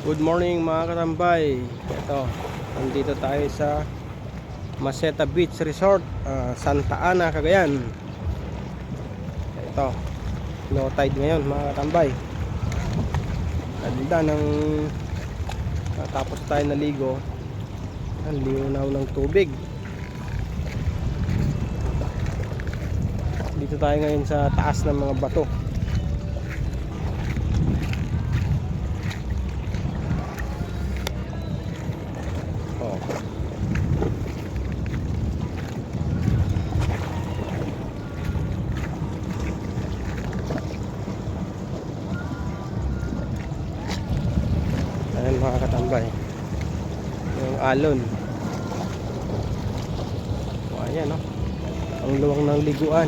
Good morning mga katambay. Ito, nandito tayo sa Maceta Beach Resort, Santa Ana, Cagayan. Ito, low tide ngayon mga katambay. Ganda ng tapos tayo naligo. Ang linaw ng tubig. Dito tayo ngayon sa taas ng mga bato. Ayan mga katambay, yung alon. Ayan, ang luwang ng liguan.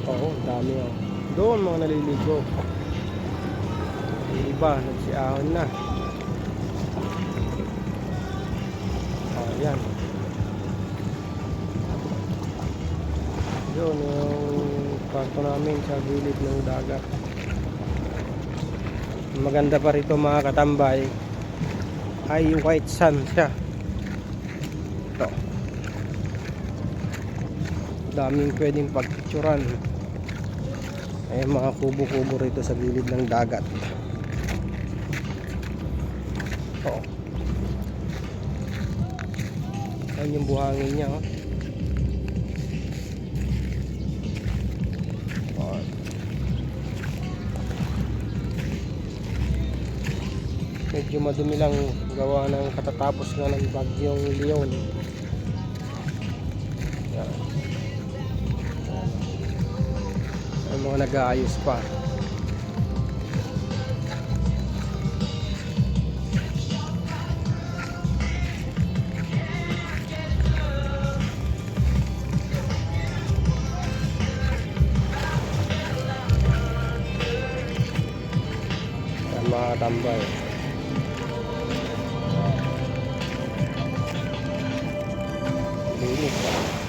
Oo, dami doon mga naliligo. Yung iba nagsiahon na. Ayan, yun yung kwarto namin sa gilid ng dagat. Maganda pa rito mga katambay ay white sand siya. Ito, daming pwedeng pagpicturan. Ay mga kubo-kubo rito sa gilid ng dagat. Ito, ayan yung buhangin niya. Medyo madumi lang, gawa ng katatapos nga ng bagyong Leon. Yan. Ay mga nag-aayos pa. Yan mga tambay. Linis.